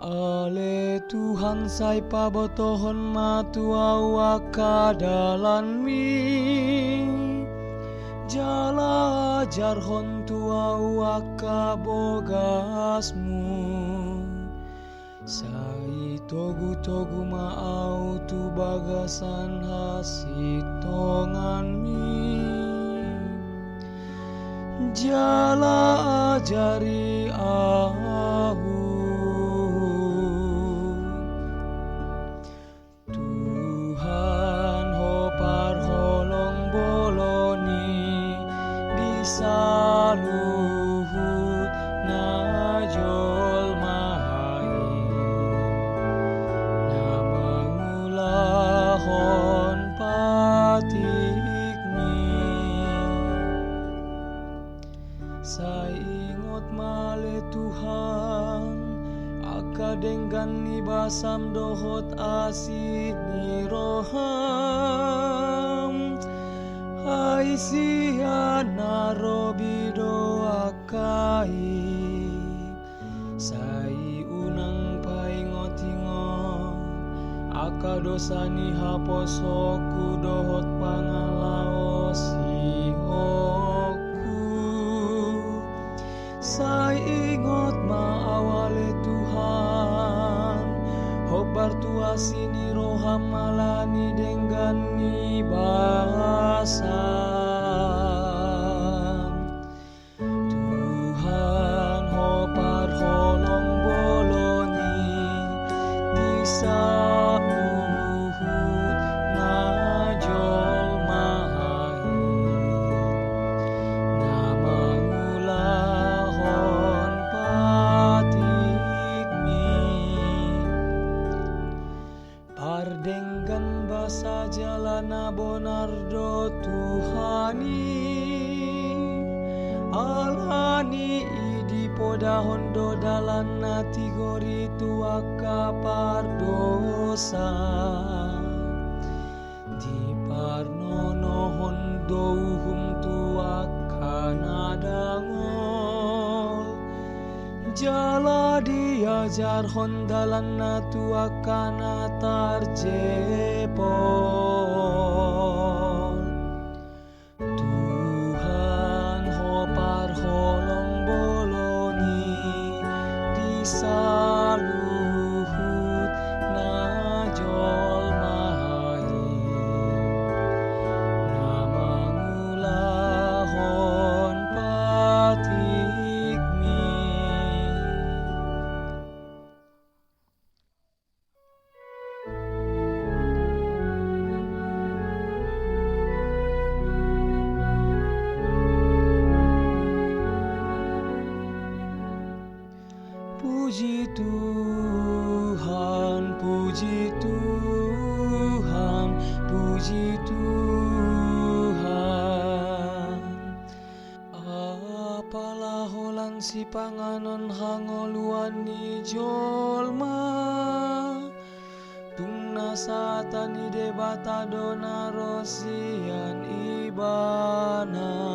Ale Tuhan sai pabotohon matua kadalan mi jala jarhon tua kabogasmu sai togu maau tu bagasan hasitongan mi jala ajari ahu Tuhan ho parholong boloni disaluhut najol mahai na mangulahon patikmi saingot male Tuhan akadenggan ni basam dohot asid ni roham hai sia narobi doa kai sai unang paingot-ingot akadosani haposoku dohot pangalaos ihoku sai ingot maawale Tuhan hobar tuasini roham malani denggani basam Tuhan hopar holong boloni disaluhut najol mahai na mangulahon patikmi pardenggan basa jalana bonardo Tuhani alani idi poda hondo dalan nati gori tua kapardosa di parnono hondo hum tua kanadangol jala diajar hondalan na tua kana tarjepol Tuhan hopar holong boloni disaluhut najol mahai na mangulahon patikmi Puji Tuhan, puji Tuhan, puji Tuhan. Apalah holan si panganon hangoluan ni jolma tungna satani debata dona rosian ibana